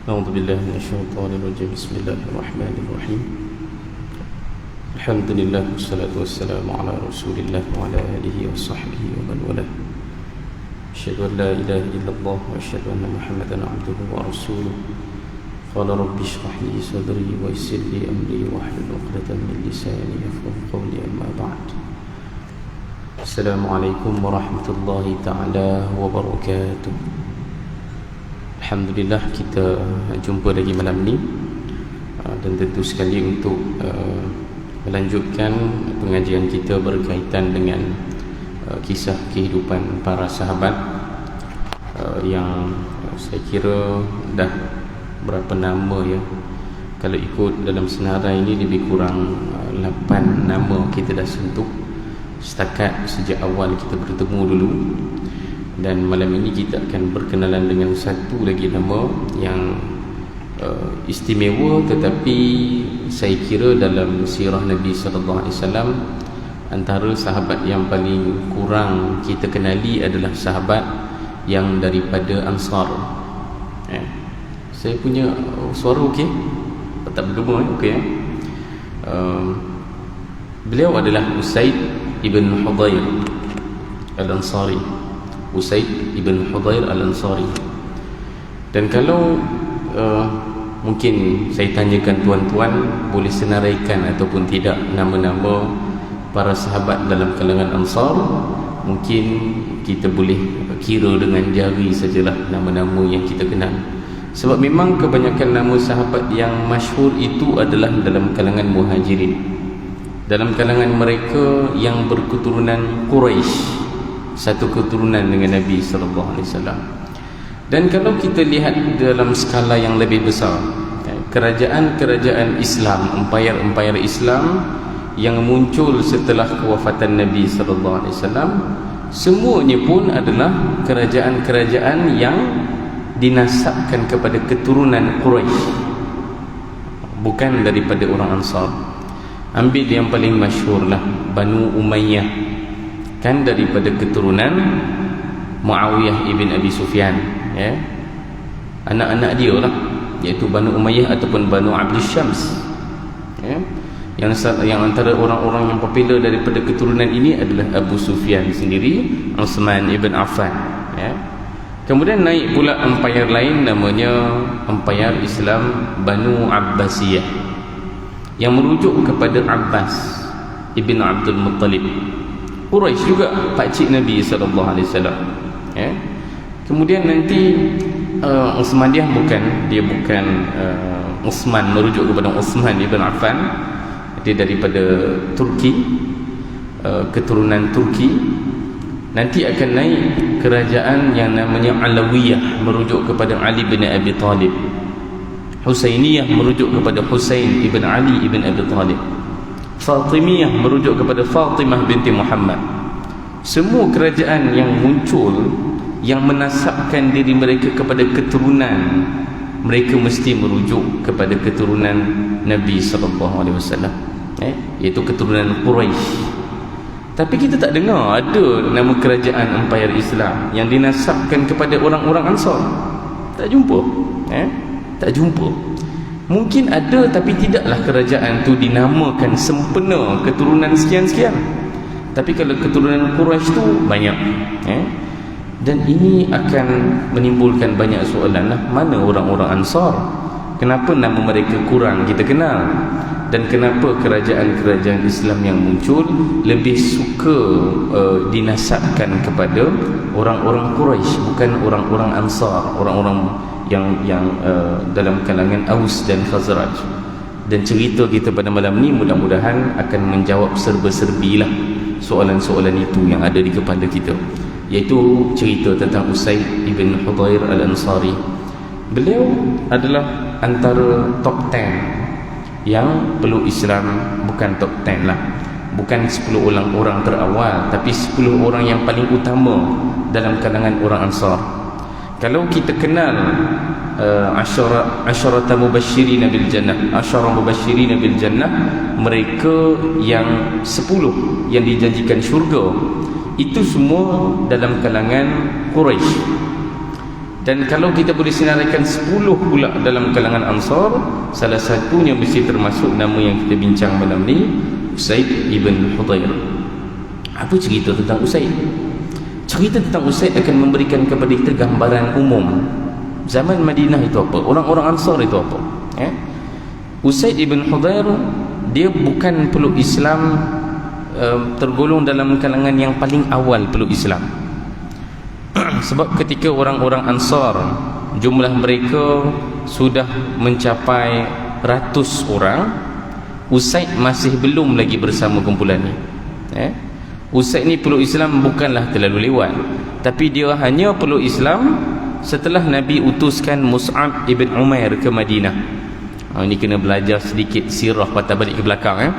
أعوذ بالله من الشيطان الرجيم بسم الله الرحمن الرحيم الحمد لله والصلاة والسلام على رسول الله وعلى آله وصحبه ومن والاه أشهد أن لا إله إلا الله وأشهد أن محمدا عبده ورسوله قال رب اشرح لي صدري ويسر لي أمري واحلل عقدة من لساني يفقهوا قولي أما بعد السلام عليكم ورحمة الله تعالى وبركاته. Alhamdulillah kita jumpa lagi malam ni dan tentu sekali untuk melanjutkan pengajian kita berkaitan dengan kisah kehidupan para sahabat yang saya kira dah berapa nama ya, kalau ikut dalam senarai ini lebih kurang 8 nama kita dah sentuh setakat sejak awal kita bertemu dulu. Dan malam ini kita akan berkenalan dengan satu lagi nama yang istimewa, tetapi saya kira dalam sirah Nabi SAW antara sahabat yang paling kurang kita kenali adalah sahabat yang daripada Ansar. Saya punya suara okey? Tak bergema okey ya? Beliau adalah Usaid ibn Hudayr Al-Ansari. Usaid ibn Hudayr Al-Ansari. Dan kalau mungkin saya tanyakan tuan-tuan boleh senaraikan ataupun tidak nama-nama para sahabat dalam kalangan Ansar, mungkin kita boleh kira dengan jari sajalah nama-nama yang kita kenal. Sebab memang kebanyakan nama sahabat yang masyhur itu adalah dalam kalangan Muhajirin, dalam kalangan mereka yang berketurunan Quraisy, satu keturunan dengan Nabi SAW. Dan kalau kita lihat dalam skala yang lebih besar, kerajaan-kerajaan Islam, empayar-empayar Islam yang muncul setelah kewafatan Nabi SAW, semuanya pun adalah kerajaan-kerajaan yang dinasabkan kepada keturunan Quraisy, bukan daripada orang Ansar. Ambil yang paling masyhur lah, Banu Umayyah, kan daripada keturunan Muawiyah ibn Abi Sufyan ya. Anak-anak dia lah, iaitu Banu Umayyah ataupun Banu Abdul Syams ya. Yang antara orang-orang yang popular daripada keturunan ini adalah Abu Sufyan sendiri, Utsman ibn Affan ya. Kemudian naik pula empayar lain namanya empayar Islam Banu Abbasiyah yang merujuk kepada Abbas ibn Abdul Muttalib, Quraisy juga, pakcik Nabi SAW ya. Kemudian nanti Utsman dia bukan Utsman merujuk kepada Utsman ibn Affan, dia daripada Turki, keturunan Turki. Nanti akan naik kerajaan yang namanya Alawiyah merujuk kepada Ali bin Abi Talib, Husainiyah merujuk kepada Husain ibn Ali ibn Abi Talib, Fatimiyah merujuk kepada Fatimah binti Muhammad. Semua kerajaan yang muncul yang menasabkan diri mereka kepada keturunan, mereka mesti merujuk kepada keturunan Nabi SAW iaitu keturunan Quraisy. Tapi kita tak dengar ada nama kerajaan empayar Islam yang dinasabkan kepada orang-orang Ansar. Tak jumpa tak jumpa. Mungkin ada, tapi tidaklah kerajaan tu dinamakan sempena keturunan sekian-sekian. Tapi kalau keturunan Quraisy tu banyak dan ini akan menimbulkan banyak soalan lah. Mana orang-orang Ansar? Kenapa nama mereka kurang kita kenal? Dan kenapa kerajaan-kerajaan Islam yang muncul lebih suka dinasabkan kepada orang-orang Quraisy, bukan orang-orang Ansar, orang-orang yang dalam kalangan Aus dan Khazraj. Dan cerita kita pada malam ni mudah-mudahan akan menjawab serba-serbilah soalan-soalan itu yang ada di kepala kita, iaitu cerita tentang Usaid ibn Hudayr Al-Ansari. Beliau adalah antara top 10 yang peluk Islam, bukan top 10 lah, bukan 10 orang terawal, tapi 10 orang yang paling utama dalam kalangan orang Ansar. Kalau kita kenal asyarat mubasyirin bil jannah, asyara mubasyirin bil jannah, mereka yang 10 yang dijanjikan syurga, itu semua dalam kalangan Quraisy. Dan kalau kita boleh senaraikan 10 pula dalam kalangan Ansar, salah satunya mesti termasuk nama yang kita bincang malam ni, Usaid ibn Hudayr. Apa cerita tentang Usaid? Cerita tentang Usaid akan memberikan kepada kita gambaran umum zaman Madinah itu apa, orang-orang Ansar itu apa. Usaid ibn Hudayr, dia bukan peluk Islam, tergolong dalam kalangan yang paling awal peluk Islam. Sebab ketika orang-orang Ansar, jumlah mereka sudah mencapai ratus orang, Usaid masih belum lagi bersama kumpulan ni. Usaid ni peluk Islam bukanlah terlalu lewat, tapi dia hanya peluk Islam setelah Nabi utuskan Mus'ab ibn Umair ke Madinah. Ini kena belajar sedikit sirah patah balik ke belakang.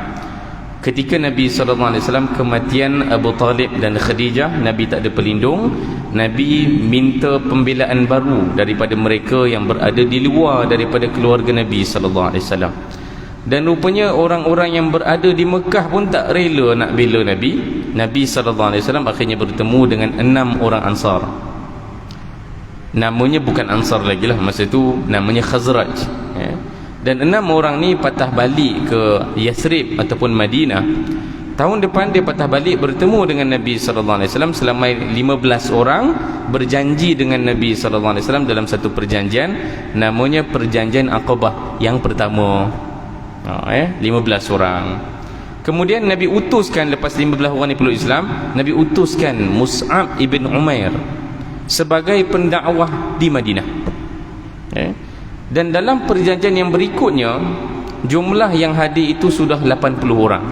Ketika Nabi SAW kematian Abu Talib dan Khadijah, Nabi tak ada pelindung. Nabi minta pembelaan baru daripada mereka yang berada di luar daripada keluarga Nabi SAW. Dan rupanya orang-orang yang berada di Mekah pun tak rela nak bela Nabi. Nabi SAW akhirnya bertemu dengan 6 orang Ansar. Namanya bukan Ansar lagi lah, masa tu namanya Khazraj. Dan 6 orang ni patah balik ke Yathrib ataupun Madinah. Tahun depan dia patah balik bertemu dengan Nabi SAW. Selama 15 orang berjanji dengan Nabi SAW dalam satu perjanjian, namanya Perjanjian Aqabah yang pertama. 15 orang. Kemudian Nabi utuskan, lepas 15 orang ni peluk Islam, Nabi utuskan Mus'ab ibn Umair sebagai pendakwah di Madinah. Dan dalam perjanjian yang berikutnya, jumlah yang hadir itu sudah 80 orang.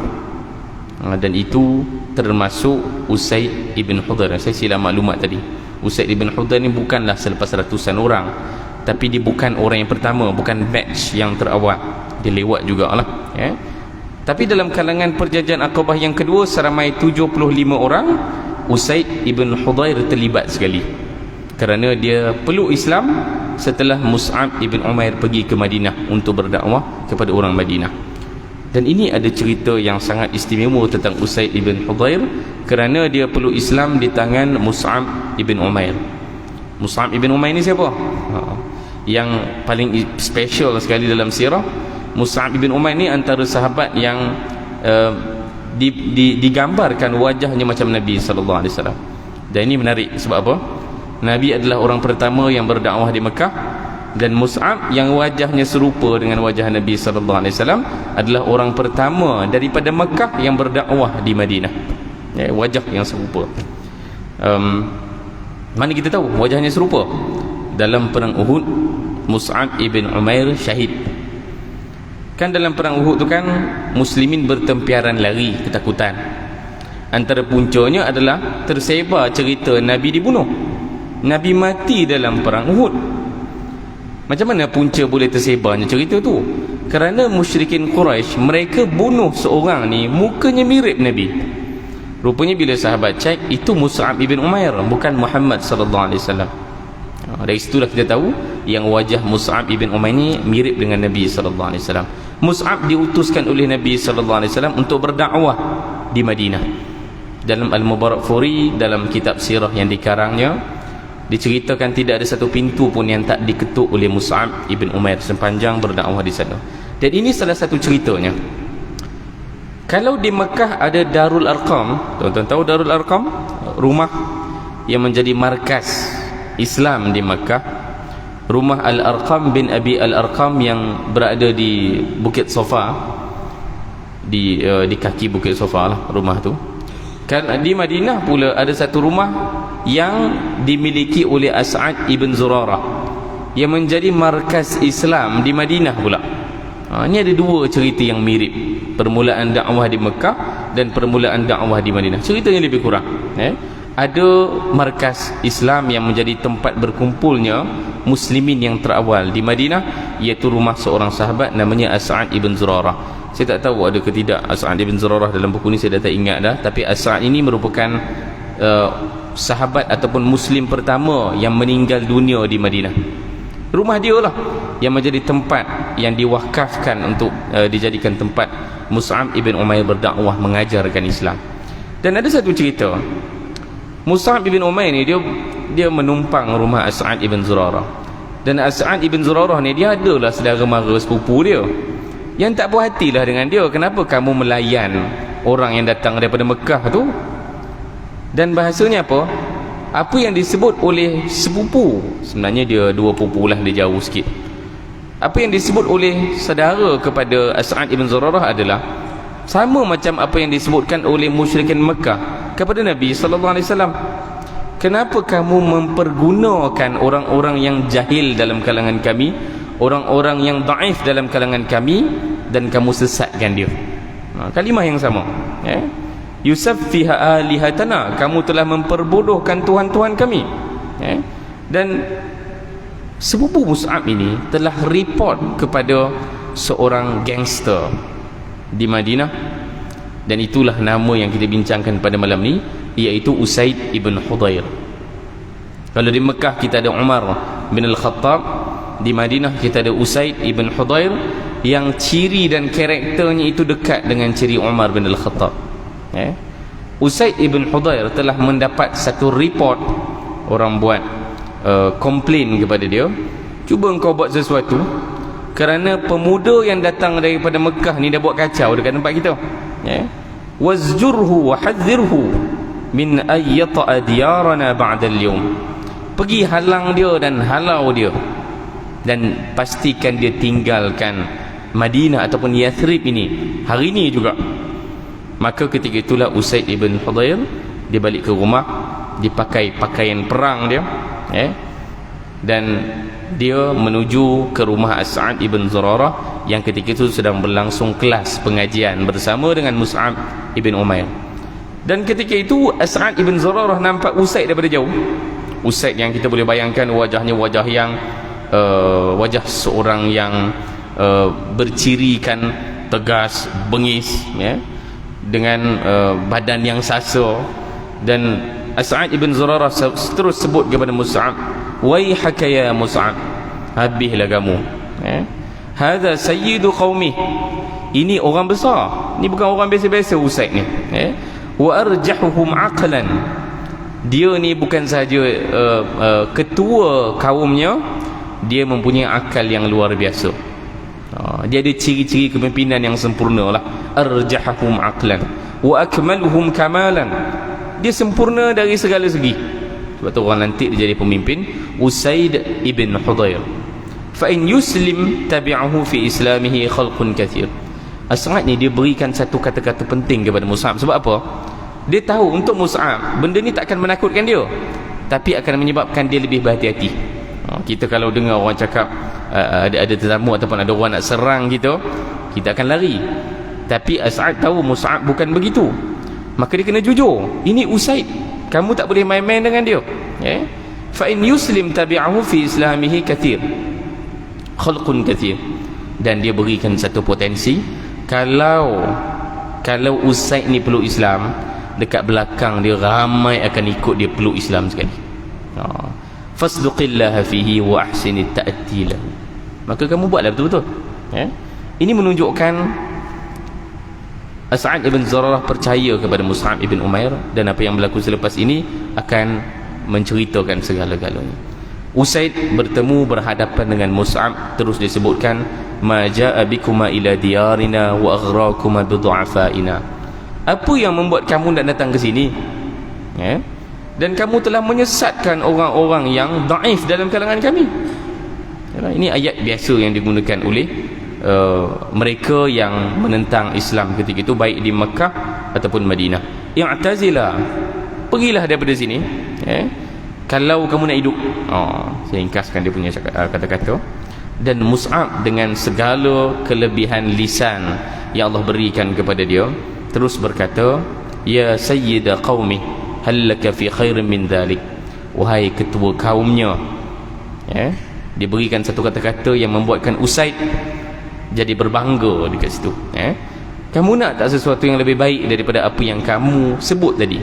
Dan itu termasuk Usaid ibn Hudayr. Saya silap maklumat tadi. Usaid ibn Hudayr ni bukanlah selepas ratusan orang, tapi dia bukan orang yang pertama, bukan batch yang terawal. Dia lewat jugalah. Tapi dalam kalangan perjanjian Aqabah yang kedua, seramai 75 orang, Usaid ibn Hudayr terlibat sekali, kerana dia peluk Islam setelah Mus'ab ibn Umair pergi ke Madinah untuk berdakwah kepada orang Madinah. Dan ini ada cerita yang sangat istimewa tentang Usaid ibn Hudayr, kerana dia peluk Islam di tangan Mus'ab ibn Umair. Mus'ab ibn Umair ni siapa? Yang paling special sekali dalam sirah. Mus'ab ibn Umair ni antara sahabat yang digambarkan wajahnya macam Nabi SAW. Dan ini menarik sebab apa? Nabi adalah orang pertama yang berdakwah di Mekah, dan Mus'ab yang wajahnya serupa dengan wajah Nabi SAW adalah orang pertama daripada Mekah yang berdakwah di Madinah. Wajah yang serupa. Mana kita tahu wajahnya serupa? Dalam perang Uhud, Mus'ab ibn Umair syahid. Kan dalam perang Uhud tu kan muslimin bertempiaran lari ketakutan. Antara puncanya adalah tersebar cerita Nabi dibunuh, Nabi mati dalam perang Uhud. Macam mana punca boleh tersebarnya cerita tu? Kerana musyrikin Quraisy, mereka bunuh seorang ni mukanya mirip Nabi. Rupanya bila sahabat cek, itu Mus'ab ibn Umair, bukan Muhammad SAW. Dari situlah kita tahu yang wajah Mus'ab ibn Umair ni mirip dengan Nabi SAW. Mus'ab diutuskan oleh Nabi SAW untuk berdakwah di Madinah. Dalam Al-Mubarakfuri, dalam kitab sirah yang dikarangnya, diceritakan tidak ada satu pintu pun yang tak diketuk oleh Mus'ab ibn Umair sepanjang berdakwah di sana. Dan ini salah satu ceritanya. Kalau di Mekah ada Darul Arqam, tuan-tuan tahu Darul Arqam? Rumah yang menjadi markas Islam di Mekah. Rumah Al-Arqam bin Abi Al-Arqam yang berada di Bukit Sofa, di kaki Bukit Sofa lah rumah tu. Kan di Madinah pula ada satu rumah yang dimiliki oleh As'ad ibn Zurarah, yang menjadi markas Islam di Madinah pula. Ini ada dua cerita yang mirip, permulaan dakwah di Mekah dan permulaan dakwah di Madinah. Ceritanya lebih kurang. Ada markas Islam yang menjadi tempat berkumpulnya muslimin yang terawal di Madinah, iaitu rumah seorang sahabat namanya As'ad ibn Zurarah. Saya tak tahu ada ke tidak As'ad ibn Zurarah dalam buku ni, saya dah tak ingat dah. Tapi As'ad ini merupakan sahabat ataupun muslim pertama yang meninggal dunia di Madinah. Rumah dia lah yang menjadi tempat yang diwakafkan untuk dijadikan tempat Mus'ab ibn Umair berdakwah mengajarkan Islam. Dan ada satu cerita, Mus'ab ibn Umair ni dia dia menumpang rumah As'ad ibn Zurarah. Dan As'ad ibn Zurarah ni dia adalah saudara mara sepupu dia yang tak puas hatilah dengan dia. Kenapa kamu melayan orang yang datang daripada Mekah tu? Dan bahasanya apa? Apa yang disebut oleh sepupu, sebenarnya dia dua pupu lah, dia jauh sikit. Apa yang disebut oleh saudara kepada As'ad ibn Zurarah adalah sama macam apa yang disebutkan oleh musyrikin Mekah kepada Nabi sallallahu alaihi wasallam. Kenapa kamu mempergunakan orang-orang yang jahil dalam kalangan kami, orang-orang yang daif dalam kalangan kami, dan kamu sesatkan dia? Kalimah yang sama, yusaffiha alihatana, kamu telah memperbodohkan tuhan-tuhan kami. Dan sepupu Mus'ab ini telah report kepada seorang gangster di Madinah, dan itulah nama yang kita bincangkan pada malam ni, iaitu Usaid ibn Hudayr. Kalau di Mekah kita ada Umar bin Al-Khattab, di Madinah kita ada Usaid ibn Hudayr, yang ciri dan karakternya itu dekat dengan ciri Umar bin Al-Khattab. Usaid ibn Hudayr telah mendapat satu report, orang buat komplain kepada dia, cuba engkau buat sesuatu kerana pemuda yang datang daripada Mekah ni dah buat kacau dekat tempat kita. Wazjurhu wa hadzirhu min ayyata diyarana ba'da al-yawm, pergi halang dia dan halau dia, dan pastikan dia tinggalkan Madinah ataupun Yathrib ini hari ini juga. Maka ketika itulah Usaid ibn Hudayr dia balik ke rumah, dipakai pakaian perang dia, dan dia menuju ke rumah As'ad ibn Zurarah yang ketika itu sedang berlangsung kelas pengajian bersama dengan Mus'ab ibn Umair. Dan ketika itu As'ad ibn Zurarah nampak Usaid daripada jauh. Usaid yang kita boleh bayangkan wajahnya wajah yang wajah seorang yang bercirikan tegas, bengis, dengan badan yang sasa. Dan As'ad ibn Zurarah terus sebut kepada Mus'ab, waihaka ya Mus'ab, habislah kamu, hadha sayyidu qaumih, ini orang besar, ni bukan orang biasa-biasa Usaid ni, wa arjahuhum aqlan, dia ni bukan sahaja ketua kaumnya, dia mempunyai akal yang luar biasa. Dia ada ciri-ciri kepimpinan yang sempurna lah. Arjahahum aqlan wa akmaluhum kamalan, dia sempurna dari segala segi. Sebab tu orang lantik dia jadi pemimpin, Usaid ibn Hudayr. Fa in yuslim tabi'ahu fi islamihi khalqun kathir. As'ad ni dia berikan satu kata-kata penting kepada Mus'ab. Sebab apa? Dia tahu untuk Mus'ab benda ni tak akan menakutkan dia, tapi akan menyebabkan dia lebih berhati-hati. Kita kalau dengar orang cakap ada tetamu ataupun ada orang nak serang kita akan lari. Tapi As'ad tahu Mus'ab bukan begitu, maka dia kena jujur. Ini Usaid, kamu tak boleh main-main dengan dia. Fa in yuslim tabi'ahu fi islamihi kathir khalqun kathir. Dan dia berikan satu potensi, kalau Usaid ni peluk Islam, dekat belakang dia ramai akan ikut dia peluk Islam sekali. Fasduqillaha fihi wa ahsinit ta'tilah, maka kamu buatlah betul-betul. Ini menunjukkan As'ad ibn Zurarah percaya kepada Mus'ab ibn Umair, dan apa yang berlaku selepas ini akan menceritakan segala-galanya. Usaid bertemu berhadapan dengan Mus'ab, terus disebutkan, ma ja'a bikuma ila diyarina wa aghrakuma bidu'afaina, apa yang membuat kamu nak datang ke sini, dan kamu telah menyesatkan orang-orang yang daif dalam kalangan kami. Ini ayat biasa yang digunakan oleh mereka yang menentang Islam ketika itu, baik di Mekah ataupun Madinah. I'tazila, pergilah daripada sini, kalau kamu nak hidup. Saya ringkaskan dia punya kata-kata. Dan Mus'ab dengan segala kelebihan lisan yang Allah berikan kepada dia, terus berkata, ya sayyida qaumi hal laka fi khairin min dhalik, wahai ketua kaumnya. Dia berikan satu kata-kata yang membuatkan Usaid jadi berbangga dekat situ. Kamu nak tak sesuatu yang lebih baik daripada apa yang kamu sebut tadi?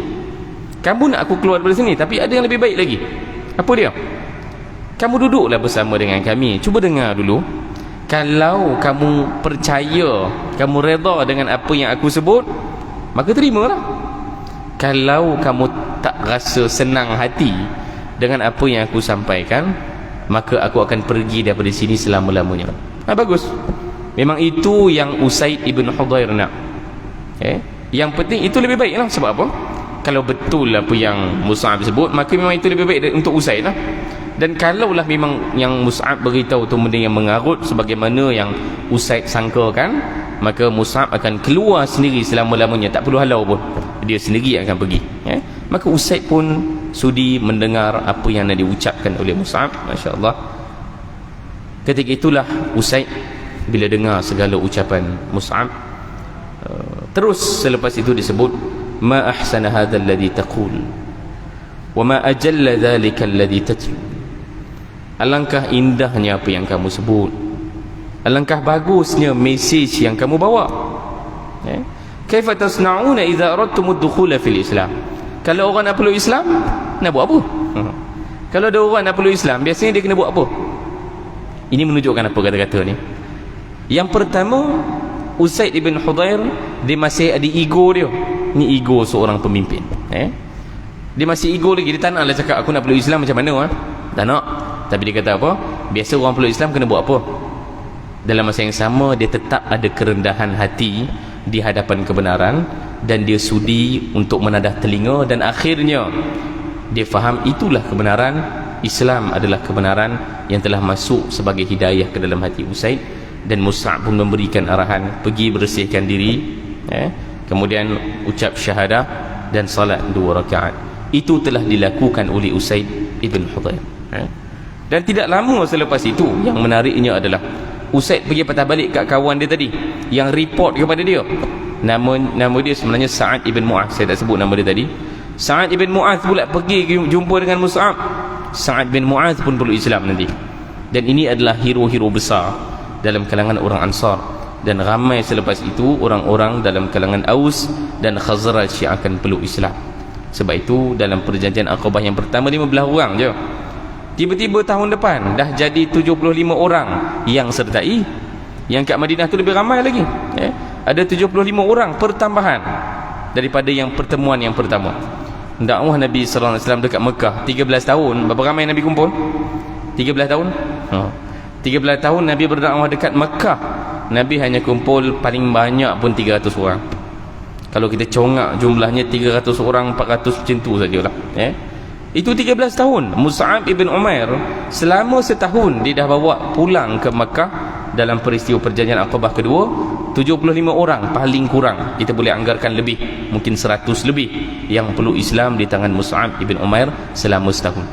Kamu nak aku keluar dari sini, tapi ada yang lebih baik lagi. Apa dia? Kamu duduklah bersama dengan kami. Cuba dengar dulu. Kalau kamu percaya, kamu redha dengan apa yang aku sebut, maka terimalah. Kalau kamu tak rasa senang hati dengan apa yang aku sampaikan, maka aku akan pergi daripada sini selama-lamanya. Bagus. Memang itu yang Usaid ibn Hudhair nak. Yang penting itu lebih baik lah. Sebab apa? Kalau betul apa yang Mus'ab sebut, maka memang itu lebih baik untuk Usaid lah. Dan kalaulah memang yang Mus'ab beritahu tu benda yang mengarut sebagaimana yang Usaid sangkakan, maka Mus'ab akan keluar sendiri selama-lamanya, tak perlu halau pun, dia sendiri akan pergi. Maka Usaid pun sudi mendengar apa yang nak diucapkan oleh Mus'ab. Masya Allah. Ketika itulah Usaid bila dengar segala ucapan Mus'ab, terus selepas itu disebut, ma ahsana hadha alladhi taqul wa ma ajalla dhalika alladhi tatlu. Alangkah indahnya apa yang kamu sebut, alangkah bagusnya mesej yang kamu bawa. Kaifa tasna'una idza aradtum ad-dukhula fil Islam. Kalau orang nak peluk Islam, nak buat apa? Kalau ada orang nak peluk Islam, biasanya dia kena buat apa? Ini menunjukkan apa kata-kata ni? Yang pertama, Usaid ibn Hudhair, dia masih ada ego dia. Ni ego seorang pemimpin. Dia masih ego lagi. Dia tak naklah cakap aku nak peluk Islam macam mana. Tak nak. Tapi dia kata apa? Biasa orang peluk Islam kena buat apa? Dalam masa yang sama, dia tetap ada kerendahan hati di hadapan kebenaran, dan dia sudi untuk menadah telinga, dan akhirnya dia faham itulah kebenaran. Islam adalah kebenaran yang telah masuk sebagai hidayah ke dalam hati Usaid. Dan Mus'ab pun memberikan arahan, pergi bersihkan diri, kemudian ucap syahadah dan salat 2 rakaat. Itu telah dilakukan oleh Usaid ibn Hudhair. Dan tidak lama selepas itu, yang menariknya adalah Usaid pergi patah balik kat kawan dia tadi yang report kepada dia. Nama dia sebenarnya Sa'ad ibn Mu'adh. Saya tak sebut nama dia tadi. Sa'ad ibn Mu'adh pula pergi jumpa dengan Mus'ab. Sa'ad bin Mu'adh pun peluk Islam nanti. Dan ini adalah hero-hero besar dalam kalangan orang Ansar, dan ramai selepas itu orang-orang dalam kalangan Aus dan Khazraj yang akan peluk Islam. Sebab itu dalam perjanjian Aqabah yang pertama 15 orang je, tiba-tiba tahun depan dah jadi 75 orang yang sertai. Yang kat Madinah tu lebih ramai lagi. Ada 75 orang pertambahan daripada yang pertemuan yang pertama. Dakwah Nabi sallallahu alaihi wasallam dekat Mekah 13 tahun. Berapa ramai Nabi kumpul? 13 tahun. 13 tahun Nabi berdakwah dekat Mekah, Nabi hanya kumpul paling banyak pun 300 orang. Kalau kita congak jumlahnya 300 orang, 400 macam tu sajalah. Itu 13 tahun. Mus'ab ibn Umair selama setahun dia dah bawa pulang ke Mekah dalam peristiwa perjanjian Aqabah kedua. 75 orang paling kurang, kita boleh anggarkan lebih, mungkin 100 lebih yang peluk Islam di tangan Mus'ab ibn Umair selama setahun.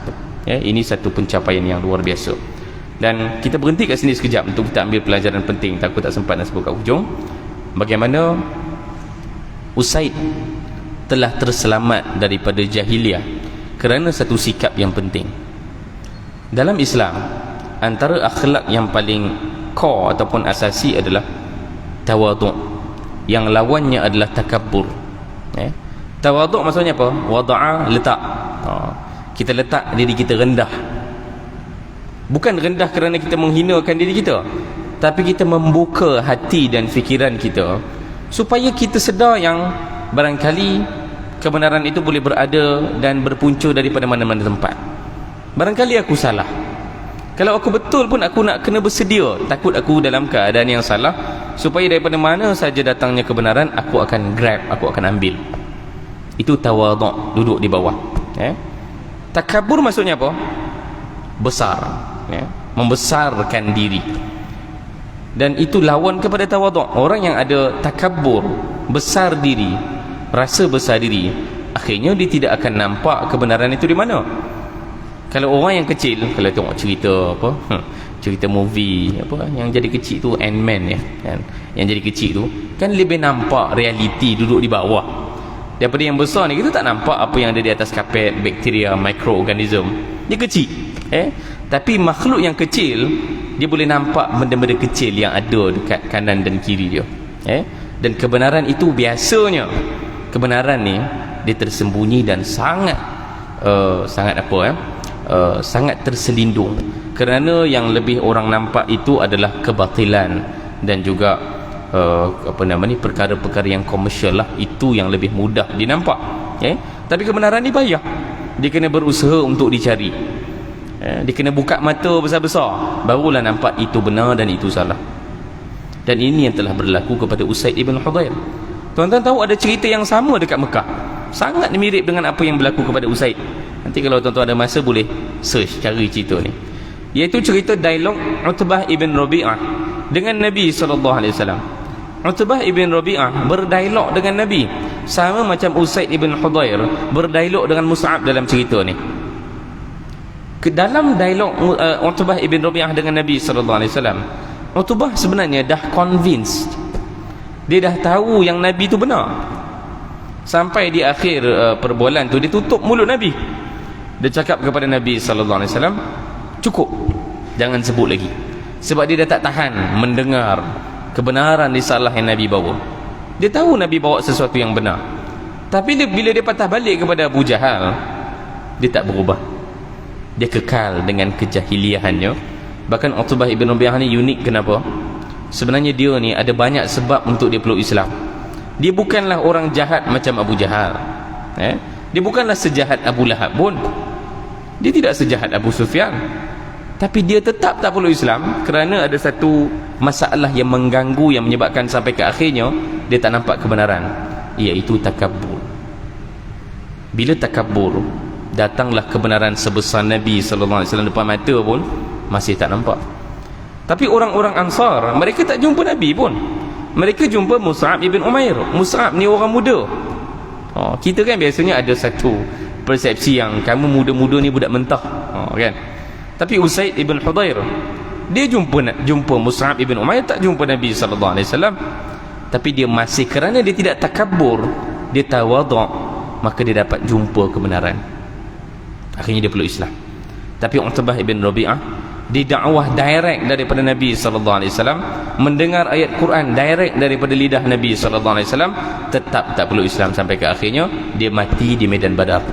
Ini satu pencapaian yang luar biasa. Dan kita berhenti kat sini sekejap untuk kita ambil pelajaran penting. Takut tak sempat nak sebut kat hujung. Bagaimana Usaid telah terselamat daripada jahiliah kerana satu sikap yang penting. Dalam Islam, antara akhlak yang paling core ataupun asasi adalah tawaduk, yang lawannya adalah takabbur. Tawaduk maksudnya apa? Wada'a, letak. Kita letak diri kita rendah. Bukan rendah kerana kita menghinakan diri kita, tapi kita membuka hati dan fikiran kita supaya kita sedar yang barangkali kebenaran itu boleh berada dan berpunca daripada mana-mana tempat. Barangkali aku salah. Kalau aku betul pun aku nak kena bersedia, takut aku dalam keadaan yang salah, supaya daripada mana saja datangnya kebenaran aku akan grab, aku akan ambil. Itu tawaduk, duduk di bawah. Takabur maksudnya apa? Besar. Membesarkan diri. Dan itu lawan kepada tawaduk. Orang yang ada takabur, besar diri, rasa besar diri, akhirnya dia tidak akan nampak kebenaran itu di mana. Kalau orang yang kecil, kalau tengok cerita apa, cerita movie apa yang jadi kecil tu, Ant-Man kan? Yang jadi kecil tu kan lebih nampak realiti duduk di bawah. Daripada yang besar ni kita tak nampak apa yang ada di atas kapet, bakteria, mikroorganism. Dia kecil. Tapi makhluk yang kecil, dia boleh nampak benda-benda kecil yang ada dekat kanan dan kiri dia. Dan kebenaran itu biasanya, kebenaran ni dia tersembunyi dan sangat sangat terselindung, kerana yang lebih orang nampak itu adalah kebatilan dan juga perkara-perkara yang komersial lah. Itu yang lebih mudah dinampak. Tapi kebenaran ni bahaya. dia kena berusaha untuk dicari. Dia kena buka mata besar-besar, barulah nampak itu benar dan itu salah. Dan ini yang telah berlaku kepada Usaid ibn Hudayr. Tuan-tuan tahu ada cerita yang sama dekat Mekah, sangat mirip dengan apa yang berlaku kepada Usaid. Nanti kalau tuan-tuan ada masa boleh search, cari cerita ni, iaitu cerita dialog Utbah ibn Rabi'ah dengan Nabi SAW. Utbah ibn Rabi'ah berdialog dengan Nabi, sama macam Usaid ibn Hudayr berdialog dengan Mus'ab dalam cerita ni. Dalam dialog Utbah ibn Rabi'ah dengan Nabi SAW, Utbah sebenarnya dah convinced, dia dah tahu yang Nabi tu benar. Sampai di akhir perbualan tu, dia tutup mulut Nabi. Dia cakap kepada Nabi SAW, cukup, jangan sebut lagi. Sebab dia dah tak tahan mendengar kebenaran risalah yang Nabi bawa. Dia tahu Nabi bawa sesuatu yang benar, tapi bila dia patah balik kepada Abu Jahal, dia tak berubah. Dia kekal dengan kejahiliahannya. Bahkan Utbah ibn Rabi'ah ni unik. Kenapa? Sebenarnya dia ni ada banyak sebab untuk dia peluk Islam. Dia bukanlah orang jahat macam Abu Jahal, dia bukanlah sejahat Abu Lahab pun, dia tidak sejahat Abu Sufyan, tapi dia tetap tak peluk Islam kerana ada satu masalah yang mengganggu, yang menyebabkan sampai ke akhirnya dia tak nampak kebenaran, iaitu takabur. Bila takabur, datanglah kebenaran sebesar Nabi SAW depan mata pun masih tak nampak. Tapi orang-orang Ansar, mereka tak jumpa Nabi pun, mereka jumpa Mus'ab ibn Umair. Mus'ab ni orang muda. Kita kan biasanya ada satu persepsi yang kamu muda-muda ni budak mentah, kan? Tapi Usaid ibn Hudayr, dia jumpa Mus'ab ibn Umair, tak jumpa Nabi SAW. Tapi dia masih, kerana dia tidak takabur, dia tawaduk, maka dia dapat jumpa kebenaran. Akhirnya dia peluk Islam. Tapi Utbah ibn Rabi'ah didakwah direct daripada Nabi SAW, mendengar ayat Quran direct daripada lidah Nabi SAW, tetap tak peluk Islam sampai ke akhirnya dia mati di medan Badar,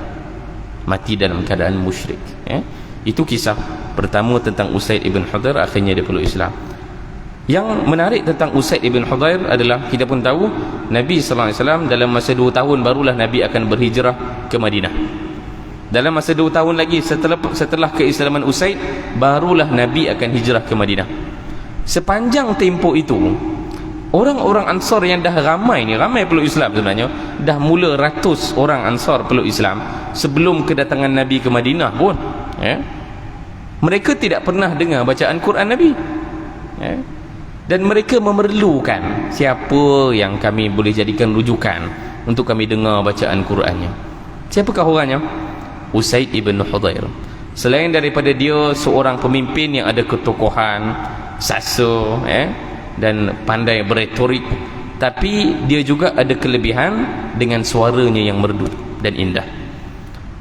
mati dalam keadaan musyrik. Itu kisah pertama tentang Usaid ibn Hudayr, akhirnya dia peluk Islam. Yang menarik tentang Usaid ibn Hudayr adalah, kita pun tahu Nabi SAW dalam masa 2 tahun barulah Nabi akan berhijrah ke Madinah. Dalam masa 2 tahun lagi setelah keislaman Usaid, barulah Nabi akan hijrah ke Madinah. Sepanjang tempoh itu, orang-orang Ansar yang dah ramai peluk Islam sebenarnya, dah mula ratus orang Ansar peluk Islam sebelum kedatangan Nabi ke Madinah pun. Mereka tidak pernah dengar bacaan Quran Nabi, dan mereka memerlukan siapa yang kami boleh jadikan rujukan untuk kami dengar bacaan Qurannya. Siapakah orangnya? Usaid ibn Hudayr. Selain daripada dia seorang pemimpin yang ada ketokohan, sasa, dan pandai beretorik, tapi dia juga ada kelebihan dengan suaranya yang merdu dan indah.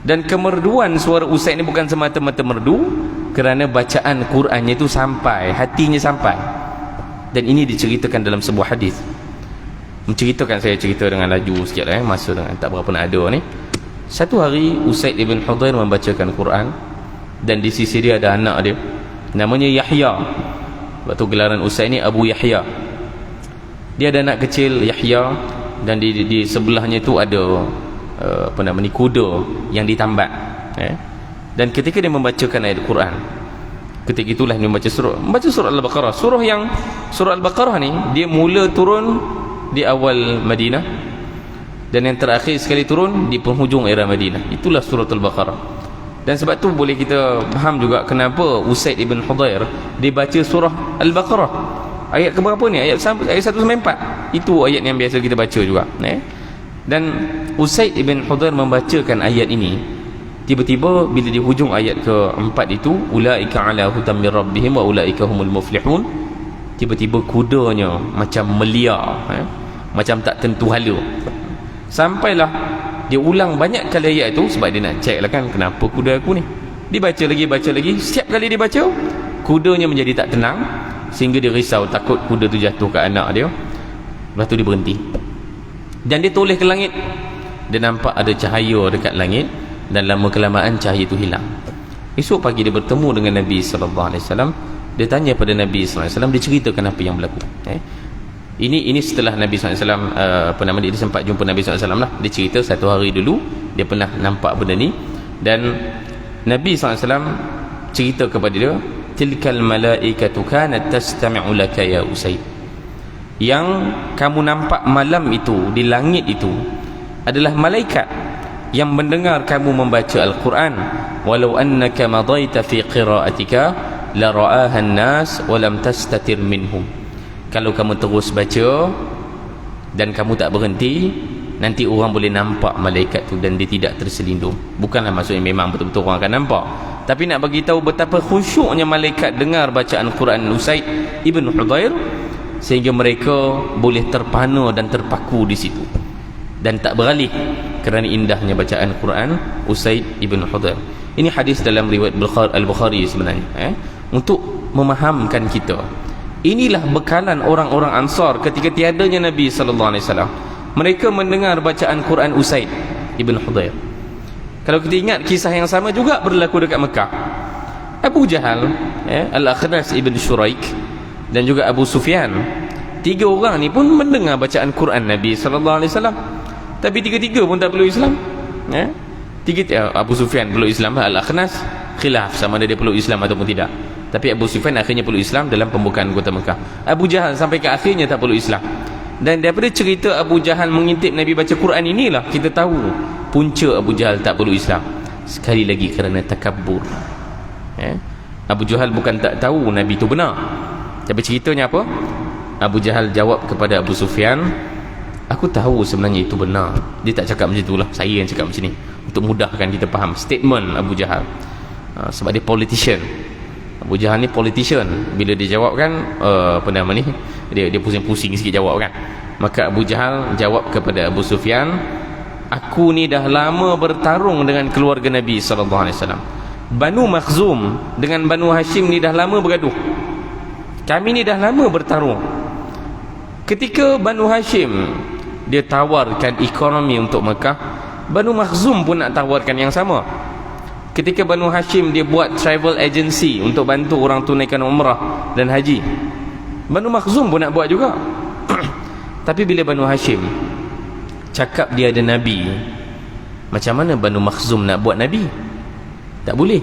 Dan kemerduan suara Usaid ini bukan semata-mata merdu, kerana bacaan Qurannya itu sampai, hatinya sampai. Dan ini diceritakan dalam sebuah hadis. Menceritakan, saya cerita dengan laju sikit masa dengan tak berapa nak ada ni. Satu hari Usaid ibn Hudayr membacakan Quran, dan di sisi dia ada anak dia namanya Yahya. Waktu gelaran Usaid ni Abu Yahya. Dia ada anak kecil Yahya, dan di sebelahnya tu ada kuda yang ditambat. Dan ketika dia membacakan ayat Quran, ketika itulah dia membaca surah Al-Baqarah. Surah Al-Baqarah ni dia mula turun di awal Madinah, dan yang terakhir sekali turun di penghujung era Madinah. Itulah surah Al-Baqarah. Dan sebab tu boleh kita faham juga kenapa Usaid ibn Hudayr dibaca surah Al-Baqarah. Ayat keberapa ni? Ayat 194. Itu ayat yang biasa kita baca juga. Dan Usaid ibn Hudayr membacakan ayat ini, tiba-tiba bila di hujung ayat ke-4 itu, ulaika ala hutam min rabbihim wa ulaika humul muflihun, tiba-tiba kudanya macam meliar, macam tak tentu hala. Sampailah dia ulang banyak kali ayat itu, sebab dia nak cek lah kan, kenapa kuda aku ni. Dibaca lagi. Setiap kali dia baca, kudanya menjadi tak tenang, sehingga dia risau, takut kuda tu jatuh ke anak dia. Lepas tu dia berhenti, dan dia toleh ke langit. Dia nampak ada cahaya dekat langit, dan lama kelamaan cahaya itu hilang. Esok pagi dia bertemu dengan Nabi SAW. Dia tanya pada Nabi SAW, dia ceritakan apa yang berlaku. Ini setelah Nabi SAW dia sempat jumpa Nabi SAW lah. Dia cerita satu hari dulu dia pernah nampak benda ni. Dan Nabi SAW cerita kepada dia, tilkal malaikatu kanat tastami'u laka ya Usaid. Yang kamu nampak malam itu di langit itu adalah malaikat yang mendengar kamu membaca Al-Quran. Walau annaka madaita fi qira'atika la ra'aha an-nas wa lam tastatir minhum. Kalau kamu terus baca dan kamu tak berhenti, nanti orang boleh nampak malaikat tu dan dia tidak terselindung. Bukanlah maksudnya memang betul-betul orang akan nampak, tapi nak bagi tahu betapa khusyuknya malaikat dengar bacaan Quran Usaid ibn Hudhair, sehingga mereka boleh terpana dan terpaku di situ dan tak beralih kerana indahnya bacaan Quran Usaid ibn Hudhair. Ini hadis dalam riwayat Al-Bukhari sebenarnya, untuk memahamkan kita. Inilah bekalan orang-orang Ansar ketika tiadanya Nabi sallallahu alaihi wasallam. Mereka mendengar bacaan Quran Usaid ibn Hudhair. Kalau kita ingat, kisah yang sama juga berlaku dekat Mekah. Abu Jahal, Al-Akhnas ibn Shuraik, dan juga Abu Sufyan, tiga orang ni pun mendengar bacaan Quran Nabi sallallahu alaihi wasallam, tapi tiga-tiga pun tak peluk Islam. Abu Sufyan peluk Islam, Al-Akhnas khilaf sama ada dia peluk Islam ataupun tidak, tapi Abu Sufyan akhirnya peluk Islam dalam pembukaan kota Mekah. Abu Jahal sampai ke akhirnya tak peluk Islam. Dan daripada cerita Abu Jahal mengintip Nabi baca Quran inilah kita tahu punca Abu Jahal tak peluk Islam. Sekali lagi kerana takabbur. Abu Jahal bukan tak tahu Nabi itu benar, tapi ceritanya apa? Abu Jahal jawab kepada Abu Sufyan, aku tahu sebenarnya itu benar. Dia tak cakap macam itulah, saya yang cakap macam ni untuk mudahkan kita faham statement Abu Jahal. Sebab dia politician. Abu Jahal ni politician. Bila dia jawab kan, apa nama ni, dia pusing-pusing sikit jawab kan. Maka Abu Jahal jawab kepada Abu Sufyan, aku ni dah lama bertarung dengan keluarga Nabi SAW. Banu Makhzum dengan Banu Hashim ni dah lama bergaduh. Kami ni dah lama bertarung. Ketika Banu Hashim dia tawarkan ekonomi untuk Mekah, Banu Makhzum pun nak tawarkan yang sama. Ketika Banu Hashim dia buat travel agency untuk bantu orang tunaikan umrah dan haji, Banu Makhzum pun nak buat juga. Tapi bila Banu Hashim cakap dia ada Nabi, macam mana Banu Makhzum nak buat Nabi? Tak boleh.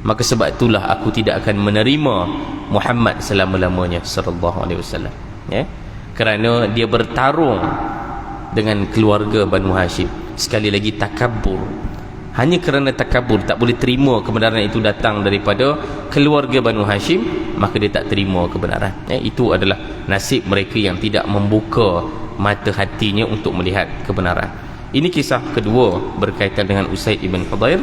Maka sebab itulah aku tidak akan menerima Muhammad selama-lamanya sallallahu alaihi wasallam. Kerana dia bertarung dengan keluarga Banu Hashim. Sekali lagi takabbur. Hanya kerana takabur tak boleh terima kebenaran itu datang daripada keluarga Banu Hashim, maka dia tak terima kebenaran. Itu adalah nasib mereka yang tidak membuka mata hatinya untuk melihat kebenaran. Ini kisah kedua berkaitan dengan Usaid ibn Hudhair.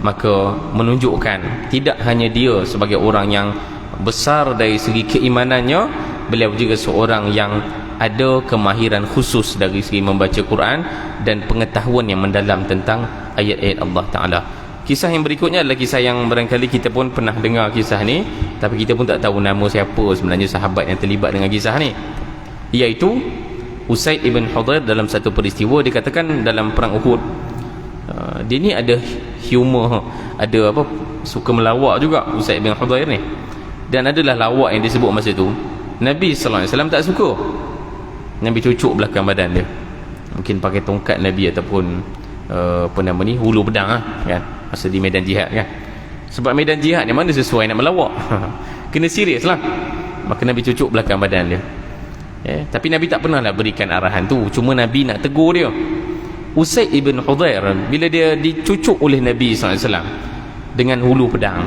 Maka menunjukkan tidak hanya dia sebagai orang yang besar dari segi keimanannya, beliau juga seorang yang ada kemahiran khusus dari segi membaca Quran dan pengetahuan yang mendalam tentang ayat-ayat Allah Ta'ala. Kisah yang berikutnya adalah kisah yang barangkali kita pun pernah dengar kisah ni, tapi kita pun tak tahu nama siapa sebenarnya sahabat yang terlibat dengan kisah ni, iaitu Usaid ibn Hudhair. Dalam satu peristiwa dikatakan dalam perang Uhud, dia ni ada humor, ada apa, suka melawak juga Usaid ibn Hudhair ni. Dan adalah lawak yang disebut masa tu Nabi sallallahu alaihi wasallam tak suka. Nabi cucuk belakang badan dia, mungkin pakai tongkat Nabi ataupun apa nama ni, hulu pedang kan, masa di medan jihad kan. Sebab medan jihad ni mana sesuai nak melawak kena serius lah. Maka Nabi cucuk belakang badan dia. Tapi Nabi tak pernah nak berikan arahan tu, cuma Nabi nak tegur dia. Usaid ibn Hudhair bila dia dicucuk oleh Nabi SAW dengan hulu pedang,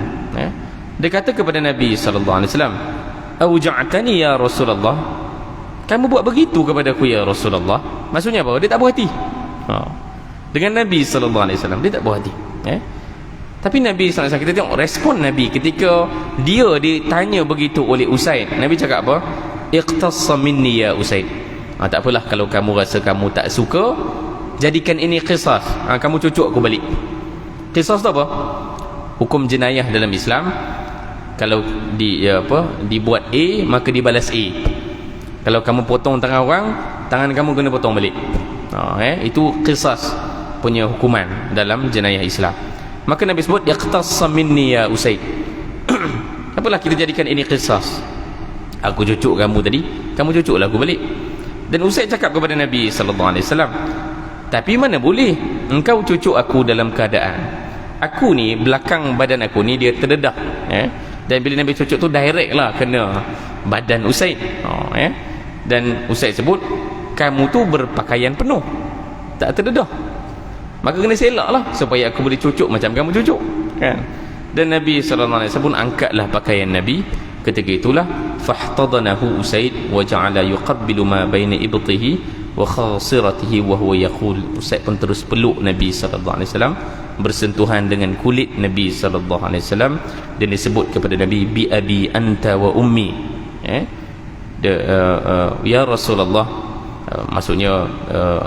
dia kata kepada Nabi SAW, "Auja'tani ya Rasulullah." Kamu buat begitu kepada aku ya Rasulullah. Maksudnya apa? Dia tak puas hati dengan Nabi SAW. Dia tak puas hati. Tapi Nabi SAW, kita tengok respon Nabi ketika dia ditanya begitu oleh Usaid. Nabi cakap apa? "Iqtassa minni ya Usaid." Tak apalah kalau kamu rasa kamu tak suka, jadikan ini qisas. Kamu cucuk aku balik. Qisas tu apa? Hukum jenayah dalam Islam. Kalau dibuat A, maka dibalas A. Kalau kamu potong tangan orang, tangan kamu kena potong balik. Itu qisas punya hukuman dalam jenayah Islam. Maka Nabi sebut iqtassa minni ya Usaid. Apalah kita jadikan ini qisas. Aku cucuk kamu tadi, kamu cucuklah aku balik. Dan Usaid cakap kepada Nabi sallallahu alaihi wasallam, Tapi mana boleh engkau cucuk aku dalam keadaan aku ni, belakang badan aku ni dia terdedah, dan bila Nabi cucuk tu direct lah kena badan Usaid, dan Usaid sebut kamu tu berpakaian penuh, tak terdedah, maka kena selak lah supaya aku boleh cucuk macam kamu cucuk, kan? Dan Nabi SAW pun angkatlah pakaian Nabi. Ketika itulah fahtadanahu Usaid wa ja'ala yuqabbilu ma baina ibtihi wa khasiratihi wa huwa yaqul. Usaid pun terus peluk Nabi SAW, bersentuhan dengan kulit Nabi SAW, dan disebut kepada Nabi bi abi anta wa ummi, ya Rasulullah, maksudnya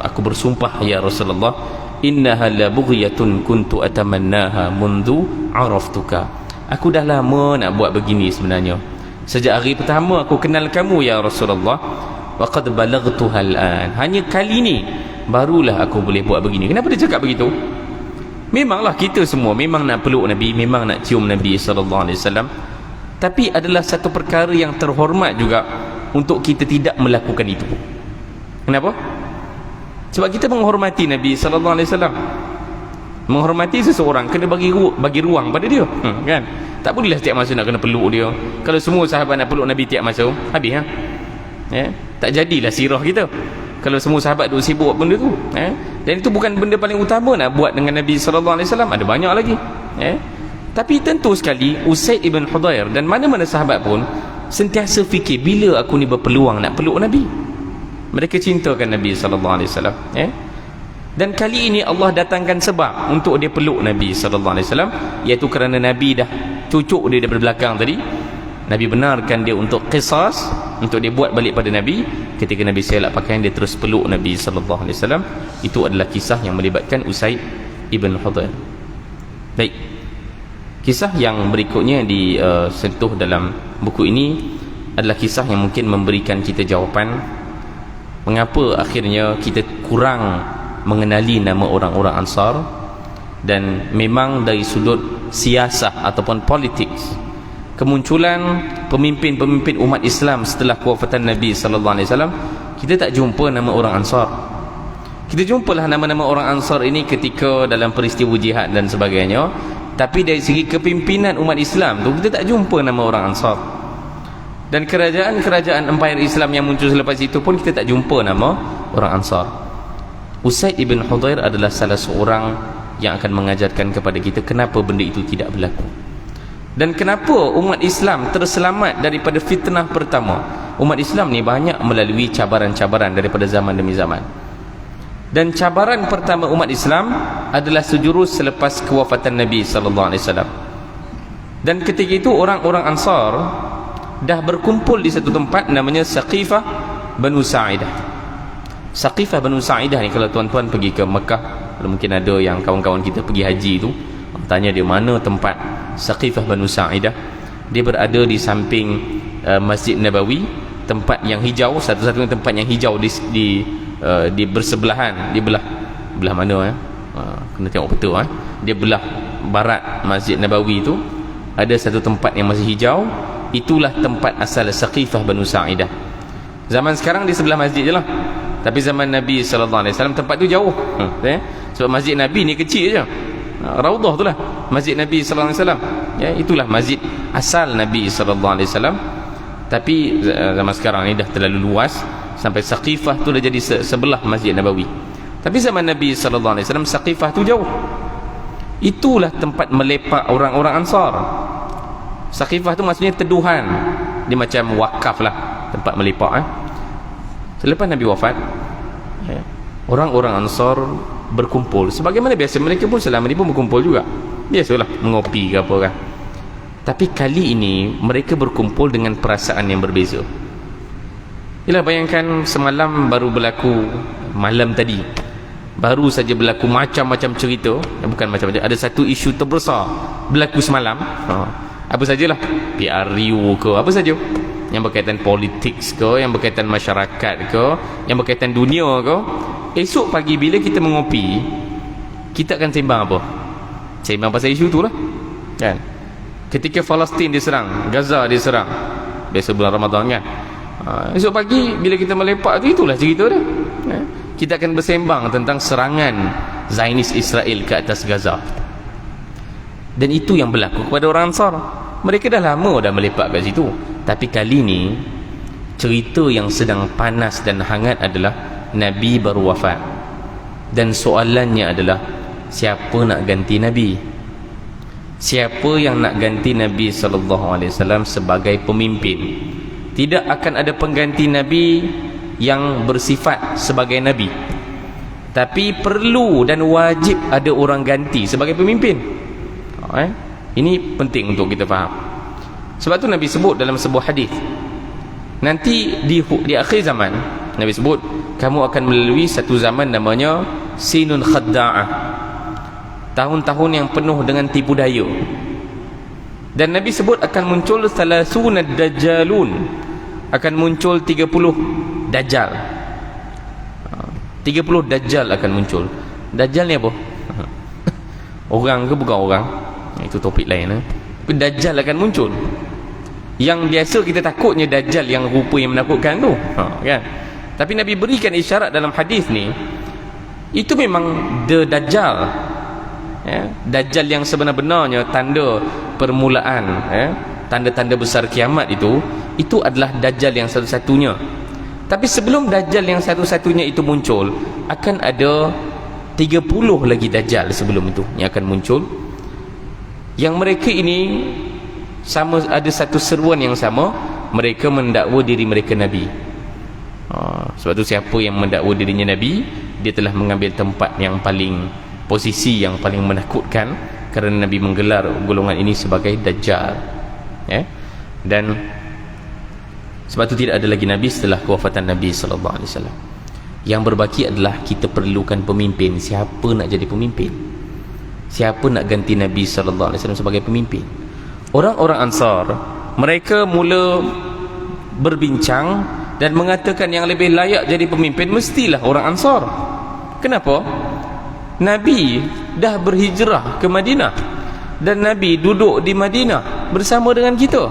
aku bersumpah ya Rasulullah, innaha la bughyatun kuntu atamannaha mundu araftuka. Aku dah lama nak buat begini sebenarnya, sejak hari pertama aku kenal kamu ya Rasulullah, wa qad balaghtuha al-an, hanya kali ni barulah aku boleh buat begini. Kenapa dia cakap begitu? Memanglah kita semua memang nak peluk Nabi, memang nak cium Nabi SAW, tapi adalah satu perkara yang terhormat juga untuk kita tidak melakukan itu. Kenapa? Sebab kita menghormati Nabi SAW. Menghormati seseorang kena bagi ruang pada dia, kan? Tak bolehlah setiap masa nak kena peluk dia. Kalau semua sahabat nak peluk Nabi tiap masa, habis, tak jadilah sirah kita kalau semua sahabat duk sibuk buat benda tu, dan itu bukan benda paling utama nak buat dengan Nabi SAW. Ada banyak lagi, tapi tentu sekali Usaid ibn Hudayr dan mana-mana sahabat pun sentiasa fikir, bila aku ni berpeluang nak peluk Nabi. Mereka cintakan Nabi SAW, dan kali ini Allah datangkan sebab untuk dia peluk Nabi SAW, iaitu kerana Nabi dah cucuk dia daripada belakang tadi. Nabi benarkan dia untuk qisas, untuk dia buat balik pada Nabi. Ketika Nabi selak pakaian, dia terus peluk Nabi SAW. Itu adalah kisah yang melibatkan Usaid ibn Hudayr. Baik, kisah yang berikutnya disentuh dalam buku ini adalah kisah yang mungkin memberikan kita jawapan mengapa akhirnya kita kurang mengenali nama orang-orang Ansar. Dan memang dari sudut siasah ataupun politik, kemunculan pemimpin-pemimpin umat Islam setelah kewafatan Nabi SAW, kita tak jumpa nama orang Ansar. Kita jumpalah nama-nama orang Ansar ini ketika dalam peristiwa jihad dan sebagainya, tapi dari segi kepimpinan umat Islam tu kita tak jumpa nama orang Ansar. Dan kerajaan-kerajaan empayar Islam yang muncul selepas itu pun kita tak jumpa nama orang Ansar. Usaid ibn Hudayr adalah salah seorang yang akan mengajarkan kepada kita kenapa benda itu tidak berlaku, dan kenapa umat Islam terselamat daripada fitnah pertama. Umat Islam ni banyak melalui cabaran-cabaran daripada zaman demi zaman, dan cabaran pertama umat Islam adalah sejurus selepas kewafatan Nabi SAW. Dan ketika itu orang-orang Ansar dah berkumpul di satu tempat namanya Saqifah Banu Sa'idah. Saqifah Banu Sa'idah ni, kalau tuan-tuan pergi ke Mekah, kalau mungkin ada yang kawan-kawan kita pergi haji tu, tanya dia mana tempat Saqifah Banu Sa'idah. Dia berada di samping Masjid Nabawi, tempat yang hijau, satu-satunya tempat yang hijau di bersebelahan. Dia belah mana, kena tengok betul, dia belah barat Masjid Nabawi tu ada satu tempat yang masih hijau. Itulah tempat asal Saqifah Banu Sa'idah. Zaman sekarang di sebelah masjid je lah, tapi zaman Nabi SAW tempat tu jauh, sebab masjid Nabi ni kecil je, Raudah tu lah masjid Nabi SAW, itulah masjid asal Nabi SAW. Tapi zaman sekarang ni dah terlalu luas, sampai Saqifah tu dah jadi sebelah Masjid Nabawi. Tapi zaman Nabi SAW Saqifah tu jauh. Itulah tempat melepak orang-orang Ansar. Saqifah tu maksudnya teduhan, dia macam wakaf lah, tempat melepak. Selepas Nabi wafat, orang-orang Ansar berkumpul sebagaimana biasa. Mereka pun selama ni pun berkumpul juga, biasalah mengopi ke apa kan. Tapi kali ini mereka berkumpul dengan perasaan yang berbeza. Yalah, bayangkan semalam baru berlaku, malam tadi baru saja berlaku macam-macam cerita, bukan macam-macam, ada satu isu terbesar berlaku semalam. Apa sajalah, PRU ke apa saja, yang berkaitan politik ke, yang berkaitan masyarakat ke, yang berkaitan dunia ke. Esok pagi bila kita mengopi, kita akan sembang apa? Sembang pasal isu tu lah, kan? Ketika Palestin diserang, Gaza diserang, biasa bulan Ramadan kan, esok pagi bila kita melepak tu, itulah cerita dia. kita akan bersembang tentang serangan Zionis Israel ke atas Gaza. Dan itu yang berlaku kepada orang Ansar. Mereka dah lama dah melepak kat situ. Tapi kali ni cerita yang sedang panas dan hangat adalah Nabi baru wafat. Dan soalannya adalah, siapa nak ganti Nabi? Siapa yang nak ganti Nabi SAW sebagai pemimpin? Tidak akan ada pengganti Nabi yang bersifat sebagai Nabi, tapi perlu dan wajib ada orang ganti sebagai pemimpin. Ini penting untuk kita faham. Sebab tu Nabi sebut dalam sebuah hadis, nanti di akhir zaman Nabi sebut, kamu akan melalui satu zaman namanya Sinun Khadda'ah, tahun-tahun yang penuh dengan tipu daya. Dan Nabi sebut akan muncul salasuna dajjalun, akan muncul 30 dajjal. 30 dajjal akan muncul. Dajjal ni apa? Orang ke bukan orang? Itu topik lain. Tapi dajjal akan muncul. Yang biasa kita takutnya dajjal yang rupa yang menakutkan tu, kan? Tapi Nabi berikan isyarat dalam hadis ni, itu memang the dajjal. Dajjal yang sebenar-benarnya tanda permulaan, tanda-tanda besar kiamat itu adalah dajjal yang satu-satunya. Tapi sebelum dajjal yang satu-satunya itu muncul, akan ada 30 lagi dajjal sebelum itu yang akan muncul, yang mereka ini sama, ada satu seruan yang sama, mereka mendakwa diri mereka Nabi. Sebab tu siapa yang mendakwa dirinya Nabi, dia telah mengambil tempat yang paling, posisi yang paling menakutkan, kerana Nabi menggelar golongan ini sebagai dajjal. Dan sebab tu tidak ada lagi Nabi setelah kewafatan Nabi SAW. Yang berbaki adalah kita perlukan pemimpin. Siapa nak jadi pemimpin? Siapa nak ganti Nabi SAW sebagai pemimpin? Orang-orang Ansar, mereka mula berbincang dan mengatakan yang lebih layak jadi pemimpin mestilah orang Ansar. Kenapa? Nabi dah berhijrah ke Madinah, dan Nabi duduk di Madinah bersama dengan kita.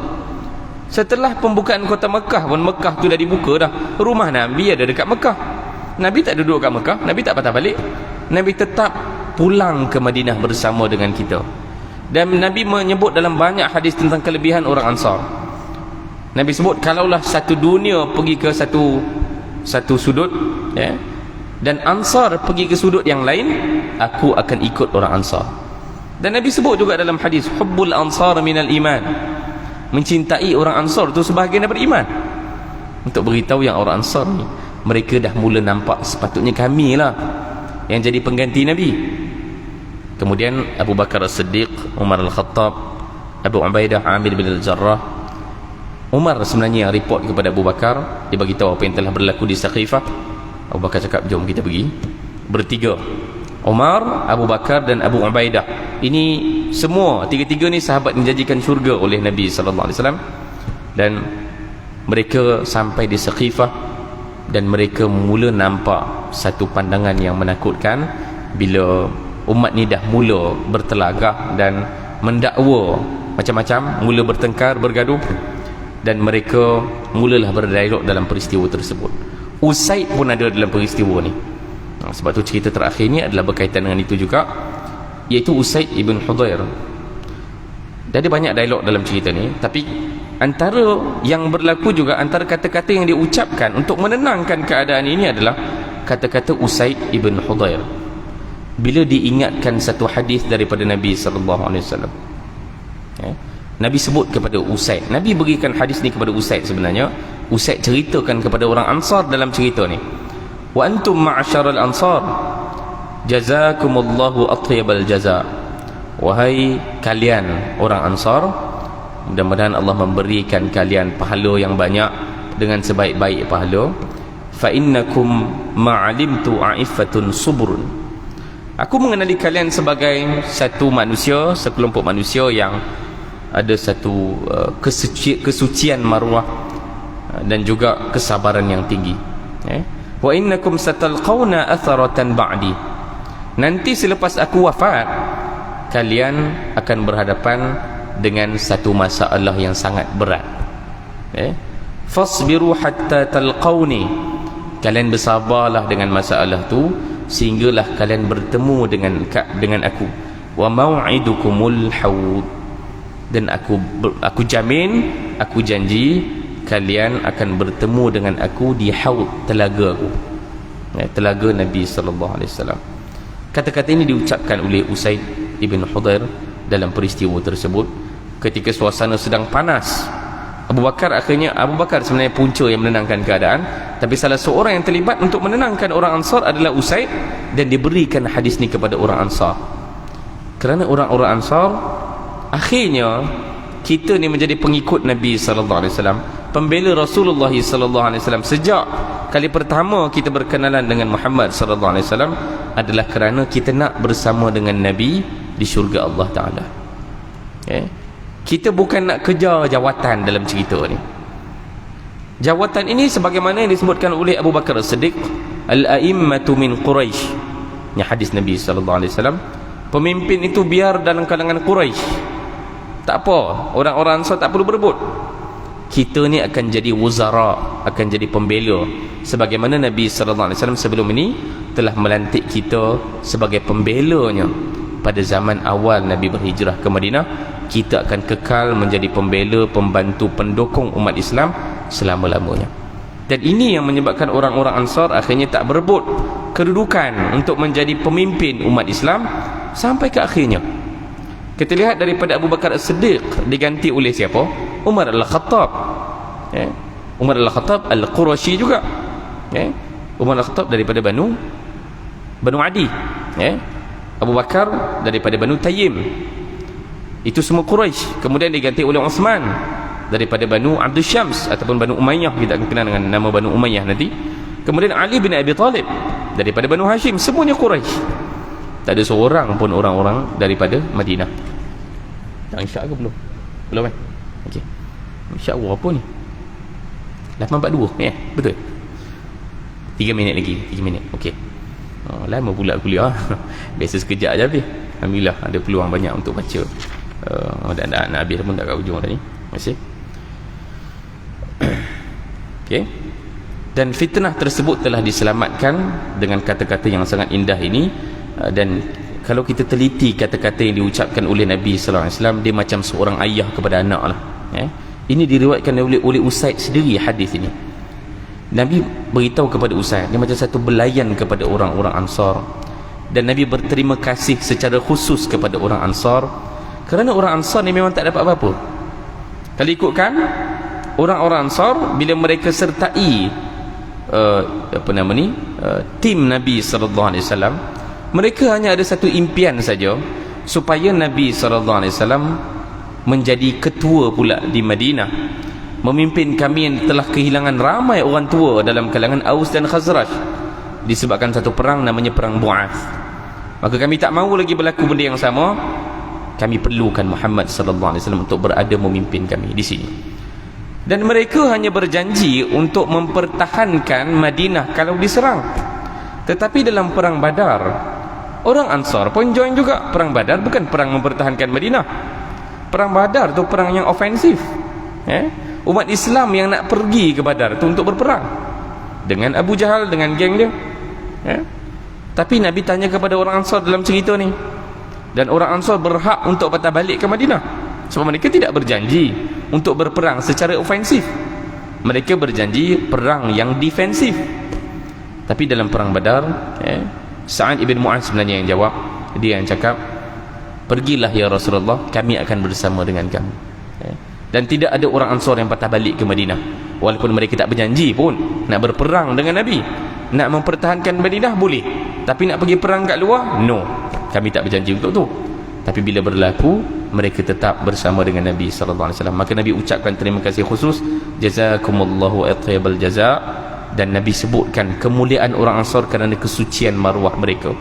Setelah pembukaan kota Mekah pun, Mekah tu dah dibuka dah, rumah Nabi ada dekat Mekah. Nabi tak duduk kat Mekah, Nabi tak patah balik, Nabi tetap pulang ke Madinah bersama dengan kita. Dan Nabi menyebut dalam banyak hadis tentang kelebihan orang Ansar. Nabi sebut, kalaulah satu dunia pergi ke satu sudut, dan Ansar pergi ke sudut yang lain, aku akan ikut orang Ansar. Dan Nabi sebut juga dalam hadis, hubbul ansar minal iman, mencintai orang Ansar itu sebahagian daripada iman. Untuk beritahu yang orang Ansar ni, mereka dah mula nampak sepatutnya kami lah yang jadi pengganti Nabi. Kemudian Abu Bakar As-Siddiq, Umar Al-Khattab, Abu Ubaidah Amir bin Al-Jarrah. Umar sebenarnya yang report kepada Abu Bakar, dia bagi tahu apa yang telah berlaku di Saqifah. Abu Bakar cakap, jom kita pergi bertiga, Umar, Abu Bakar dan Abu Ubaidah. Ini semua tiga-tiga ni sahabat dijanjikan syurga oleh Nabi SAW. Dan mereka sampai di Saqifah, dan mereka mula nampak satu pandangan yang menakutkan bila umat ni dah mula bertelagah dan mendakwa macam-macam, mula bertengkar, bergaduh, dan mereka mulalah berdialog dalam peristiwa tersebut. Usaid pun ada dalam peristiwa ni. Sebab tu cerita terakhir ni adalah berkaitan dengan itu juga, iaitu Usaid ibn Hudhair. Jadi banyak dialog dalam cerita ni, tapi antara yang berlaku juga, antara kata-kata yang diucapkan untuk menenangkan keadaan ini adalah kata-kata Usaid ibn Hudhair bila diingatkan satu hadis daripada Nabi SAW. Nabi sebut kepada Usaid, Nabi berikan hadis ni kepada Usaid. Sebenarnya Usaid ceritakan kepada orang Ansar dalam cerita ni, wa antum ma'asyaral ansar jazakumullahu atyabal jaza, wahai kalian orang Ansar, mudah-mudahan Allah memberikan kalian pahala yang banyak dengan sebaik-baik pahala. Fa innakum ma'alimtu a'iffatun subrun, aku mengenali kalian sebagai satu manusia, sekelompok manusia yang ada satu kesucian maruah dan juga kesabaran yang tinggi. Wa innakum satalqawna atharatan ba'di, nanti selepas aku wafat kalian akan berhadapan dengan satu masalah yang sangat berat. Fasbiru hatta talqawni, kalian bersabarlah dengan masalah tu sehinggalah kalian bertemu dengan aku. Wa mau'idukumul haud, dan aku jamin, aku janji kalian akan bertemu dengan aku di haud, telaga aku, telaga Nabi sallallahu alaihi wasallam. Kata-kata ini diucapkan oleh Usaid ibn Hudayr dalam peristiwa tersebut ketika suasana sedang panas. Abu Bakar sebenarnya punca yang menenangkan keadaan, tapi salah seorang yang terlibat untuk menenangkan orang Ansar adalah Usaid, dan diberikan hadis ni kepada orang Ansar. Kerana orang-orang Ansar, akhirnya kita ni menjadi pengikut Nabi sallallahu alaihi wasallam, pembela Rasulullah sallallahu alaihi wasallam. Sejak kali pertama kita berkenalan dengan Muhammad sallallahu alaihi wasallam adalah kerana kita nak bersama dengan Nabi di syurga Allah Taala. Kita bukan nak kejar jawatan dalam cerita ni. Jawatan ini sebagaimana yang disebutkan oleh Abu Bakar As-Siddiq, al-a'immatu min Quraisy. Ini hadis Nabi sallallahu alaihi wasallam. Pemimpin itu biar dalam kalangan Quraisy. Tak apa, orang-orang Ansar tak perlu berebut. Kita ni akan jadi wuzara, akan jadi pembela, sebagaimana Nabi sallallahu alaihi wasallam sebelum ini telah melantik kita sebagai pembelanya. Pada zaman awal Nabi berhijrah ke Madinah, kita akan kekal menjadi pembela, pembantu, pendukung umat Islam selama-lamanya. Dan ini yang menyebabkan orang-orang Ansar akhirnya tak berebut kedudukan untuk menjadi pemimpin umat Islam sampai ke akhirnya. Kita lihat daripada Abu Bakar As-Siddiq diganti oleh siapa? Umar Al-Khattab. Umar Al-Khattab Al-Qurashi juga. Umar Al-Khattab daripada Banu Adi. Abu Bakar daripada Banu Tayyim. Itu semua Quraisy. Kemudian diganti oleh Uthman daripada Banu Abdul Syams ataupun Banu Umayyah, kita akan kenal dengan nama Banu Umayyah nanti. Kemudian Ali bin Abi Talib daripada Banu Hashim, semuanya Quraisy. Tak ada seorang pun orang-orang daripada Madinah. Dah isyak ke belum? Belum kan? Okey. Isyak apa ni? 8.42 betul. 3 minit lagi, 3 minit. Okey. Lama pula kuliah. Biasa sekejap je habis. Alhamdulillah ada peluang banyak untuk baca. Dan nak habis pun tak kat ujung tadi. Masih. Okey. Dan fitnah tersebut telah diselamatkan dengan kata-kata yang sangat indah ini. Dan kalau kita teliti kata-kata yang diucapkan oleh Nabi sallallahu alaihi wasallam, dia macam seorang ayah kepada anak lah. Ini diriwayatkan oleh Usaid sendiri hadis ini. Nabi beritahu kepada Usaid, dia macam satu belayan kepada orang-orang Ansar, dan Nabi berterima kasih secara khusus kepada orang Ansar kerana orang Ansar ni memang tak dapat apa-apa. Kalau ikutkan orang-orang Ansar, bila mereka sertai tim Nabi sallallahu alaihi wasallam, mereka hanya ada satu impian saja, supaya Nabi sallallahu alaihi wasallam menjadi ketua pula di Madinah, memimpin kami yang telah kehilangan ramai orang tua dalam kalangan Aus dan Khazraj disebabkan satu perang namanya perang Bu'ath. Maka kami tak mahu lagi berlaku benda yang sama. Kami perlukan Muhammad sallallahu alaihi wasallam untuk berada memimpin kami di sini. Dan mereka hanya berjanji untuk mempertahankan Madinah kalau diserang. Tetapi dalam perang Badar, orang Ansar pun join juga. Perang Badar bukan perang mempertahankan Madinah. Perang Badar tu perang yang ofensif. Umat Islam yang nak pergi ke Badar tu untuk berperang dengan Abu Jahal, dengan geng dia. Tapi Nabi tanya kepada orang Ansar dalam cerita ni, dan orang Ansar berhak untuk patah balik ke Madinah, sebab mereka tidak berjanji untuk berperang secara ofensif. Mereka berjanji perang yang defensif. Tapi dalam perang Badar, Sa'ad ibn Mu'adz sebenarnya yang jawab. Dia yang cakap, pergilah ya Rasulullah, kami akan bersama dengan kamu. Dan tidak ada orang Ansar yang patah balik ke Madinah, walaupun mereka tak berjanji pun nak berperang dengan Nabi. Nak mempertahankan Madinah boleh, tapi nak pergi perang kat luar, no, kami tak berjanji untuk tu. Tapi bila berlaku, mereka tetap bersama dengan Nabi sallallahu alaihi wasallam. Maka Nabi ucapkan terima kasih khusus, jazakumullahu athyabal jaza. Dan Nabi sebutkan kemuliaan orang Ansar kerana kesucian maruah mereka.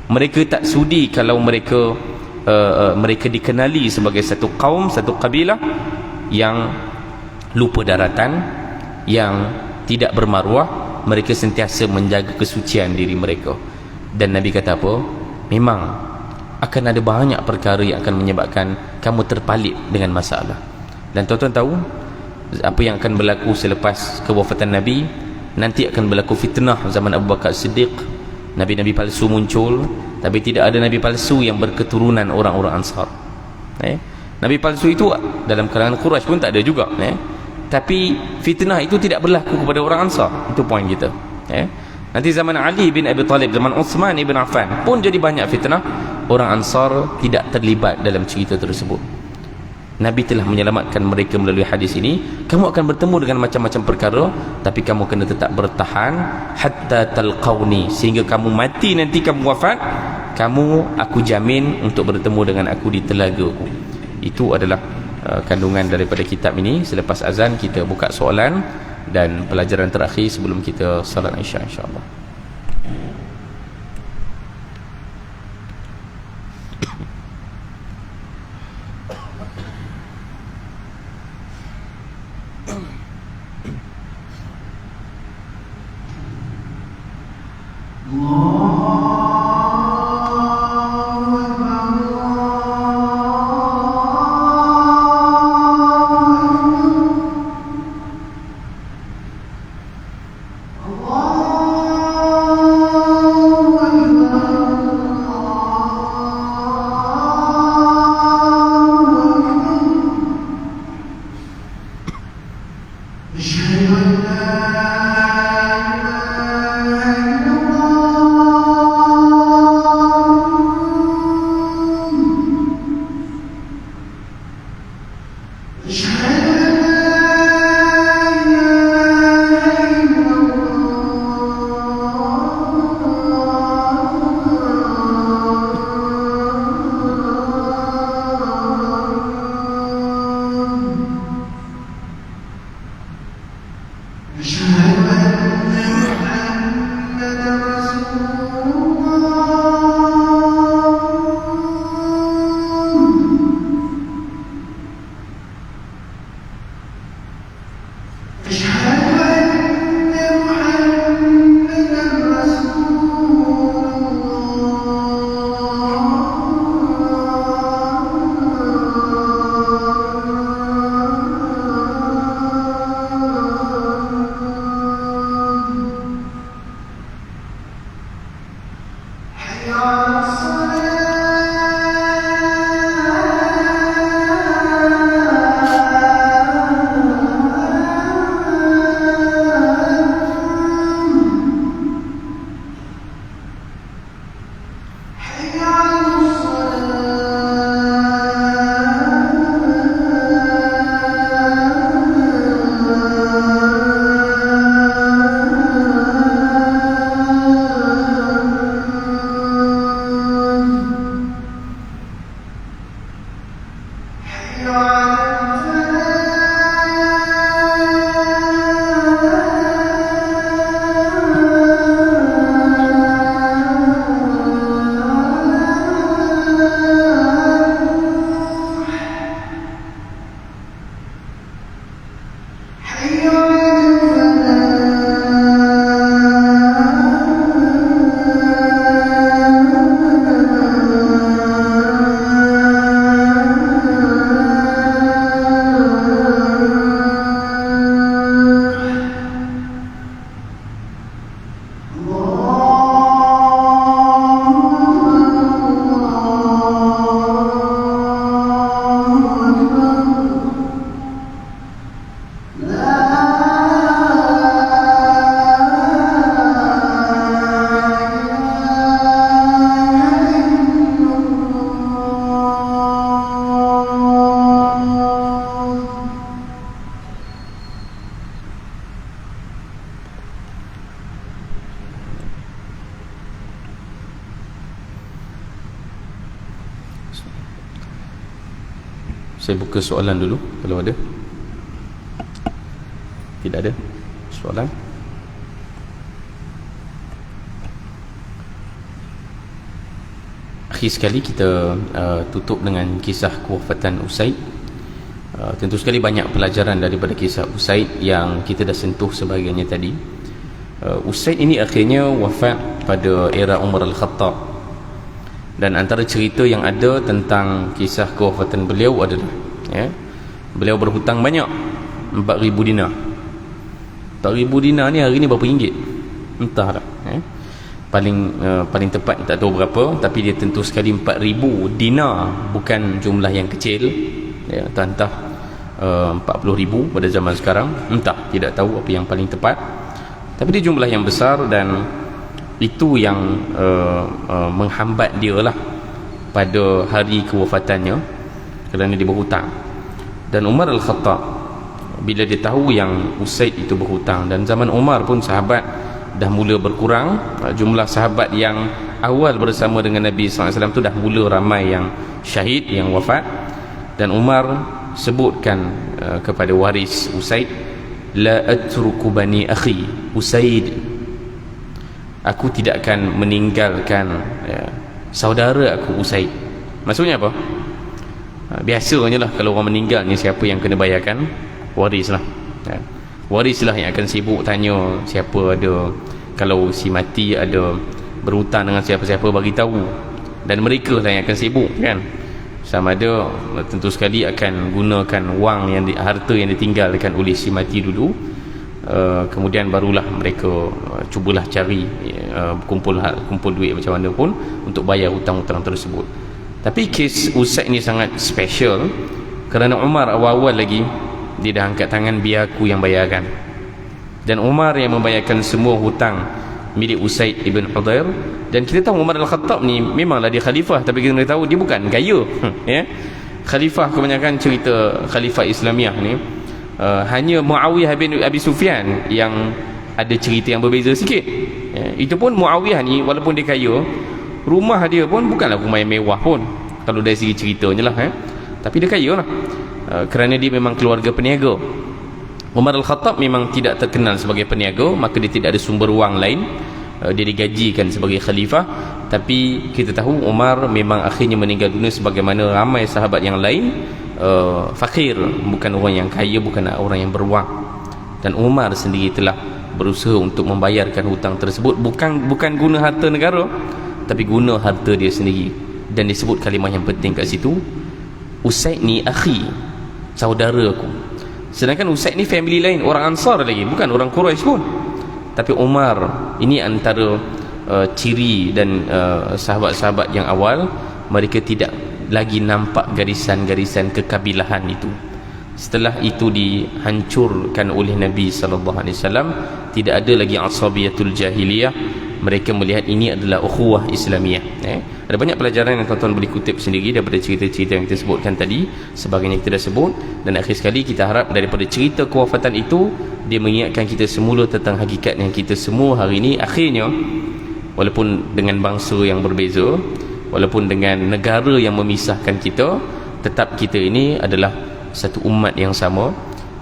Mereka tak sudi kalau mereka dikenali sebagai satu kaum, satu kabilah yang lupa daratan, yang tidak bermaruah. Mereka sentiasa menjaga kesucian diri mereka. Dan Nabi kata apa? Memang akan ada banyak perkara yang akan menyebabkan kamu terpalit dengan masalah. Dan tuan-tuan tahu apa yang akan berlaku selepas kewafatan Nabi? nanti akan berlaku fitnah zaman Abu Bakar Siddiq, nabi-nabi palsu muncul, tapi tidak ada nabi palsu yang berketurunan orang-orang Ansar. Nabi palsu itu dalam kalangan Quraisy pun tak ada juga, tapi fitnah itu tidak berlaku kepada orang Ansar. Itu poin kita. Nanti zaman Ali bin Abi Talib, zaman Uthman ibn Affan pun jadi banyak fitnah, orang Ansar tidak terlibat dalam cerita tersebut. Nabi telah menyelamatkan mereka melalui hadis ini. Kamu akan bertemu dengan macam-macam perkara, tapi kamu kena tetap bertahan hatta talqauni, sehingga kamu mati nanti, kamu wafat, kamu aku jamin untuk bertemu dengan aku di telagaku. Itu adalah kandungan daripada kitab ini. Selepas azan kita buka soalan dan pelajaran terakhir sebelum kita salat Isya, insya-Allah. Saya buka soalan dulu kalau ada. Tidak ada soalan. Akhir sekali kita tutup dengan kisah kewafatan Usaid. Tentu sekali banyak pelajaran daripada kisah Usaid yang kita dah sentuh sebahagiannya tadi. Usaid ini akhirnya wafat pada era Umar Al-Khattab, dan antara cerita yang ada tentang kisah kewafatan beliau adalah beliau berhutang banyak, 4,000 dinar. 4,000 dinar ni hari ni berapa ringgit entah tak, paling tepat tak tahu berapa, tapi dia tentu sekali 4,000 dinar, bukan jumlah yang kecil ya, entah 40,000 pada zaman sekarang, entah, tidak tahu apa yang paling tepat, tapi dia jumlah yang besar. Dan itu yang menghambat dia lah pada hari kewafatannya, kerana dia berhutang. Dan Umar Al-Khattab bila dia tahu yang Usaid itu berhutang, dan zaman Umar pun sahabat dah mula berkurang, jumlah sahabat yang awal bersama dengan Nabi SAW tu dah mula ramai yang syahid, yang wafat. Dan Umar sebutkan kepada waris Usaid, la atruku bani akhi Usaid, aku tidak akan meninggalkan saudara aku Usaid. Maksudnya apa? Biasanya lah kalau orang meninggal ni, siapa yang kena bayarkan? Waris lah, waris lah yang akan sibuk tanya siapa ada, kalau si mati ada berhutang dengan siapa-siapa, bagi tahu. Dan mereka lah yang akan sibuk kan, sama ada tentu sekali akan gunakan wang yang harta yang ditinggalkan oleh si mati dulu, kemudian barulah mereka cubalah cari kumpul duit macam mana pun untuk bayar hutang-hutang tersebut. Tapi kes Usaid ni sangat special, kerana Umar awal-awal lagi dia dah angkat tangan, biar aku yang bayarkan. Dan Umar yang membayarkan semua hutang milik Usaid ibn Hudayr. Dan kita tahu Umar Al-Khattab ni memanglah dia khalifah, tapi kita tahu dia bukan kaya ya. Khalifah, kebanyakan cerita khalifah Islamiah ni hanya Muawiyah bin Abi Sufyan yang ada cerita yang berbeza sikit ya. Itu pun Muawiyah ni walaupun dia kaya, rumah dia pun bukanlah rumah yang mewah pun kalau dari segi ceritanya lah tapi dia kaya lah, kerana dia memang keluarga peniaga. Umar Al-Khattab memang tidak terkenal sebagai peniaga, maka dia tidak ada sumber wang lain, dia digajikan sebagai khalifah. Tapi kita tahu Umar memang akhirnya meninggal dunia sebagaimana ramai sahabat yang lain, fakir, bukan orang yang kaya, bukan orang yang berwang. Dan Umar sendiri telah berusaha untuk membayarkan hutang tersebut, bukan guna harta negara, tapi guna harta dia sendiri. Dan disebut kalimah yang penting kat situ, Usaid ni akhi, saudara aku. Sedangkan Usaid ni family lain, orang Ansar lagi, bukan orang Quraisy pun. Tapi Umar ini antara ciri dan sahabat-sahabat yang awal, mereka tidak lagi nampak garisan-garisan kekabilahan itu. Setelah itu dihancurkan oleh Nabi SAW, tidak ada lagi asabiyatul jahiliyah. Mereka melihat ini adalah ukhuwah Islamiyah. Ada banyak pelajaran yang tuan-tuan boleh kutip sendiri daripada cerita-cerita yang kita sebutkan tadi, sebagainya kita dah sebut. Dan akhir sekali kita harap daripada cerita kewafatan itu, dia mengingatkan kita semula tentang hakikat yang kita semua hari ini akhirnya, walaupun dengan bangsa yang berbeza, walaupun dengan negara yang memisahkan kita, tetap kita ini adalah satu umat yang sama.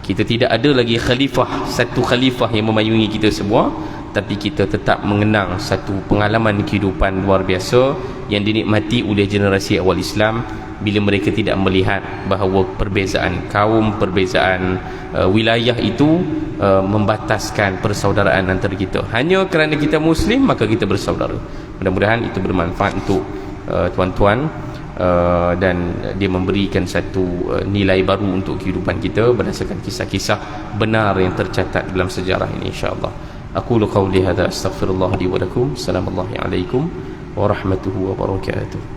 Kita tidak ada lagi khalifah, satu khalifah yang memayungi kita semua, tapi kita tetap mengenang satu pengalaman kehidupan luar biasa yang dinikmati oleh generasi awal Islam, bila mereka tidak melihat bahawa perbezaan kaum, perbezaan wilayah itu membataskan persaudaraan antara kita. Hanya kerana kita Muslim maka kita bersaudara. Mudah-mudahan itu bermanfaat untuk tuan-tuan, dan dia memberikan satu nilai baru untuk kehidupan kita berdasarkan kisah-kisah benar yang tercatat dalam sejarah ini, insya-Allah. Aqulu qawli hadza astaghfirullah li wa lakum. Assalamualaikum warahmatullahi wabarakatuh.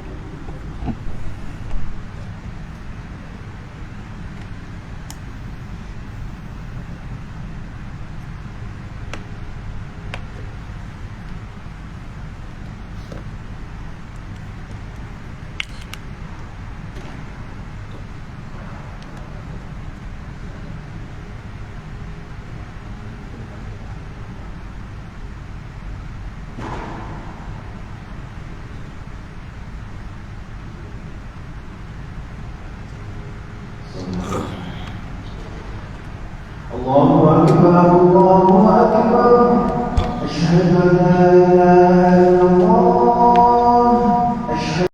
الله أكبر الله أكبر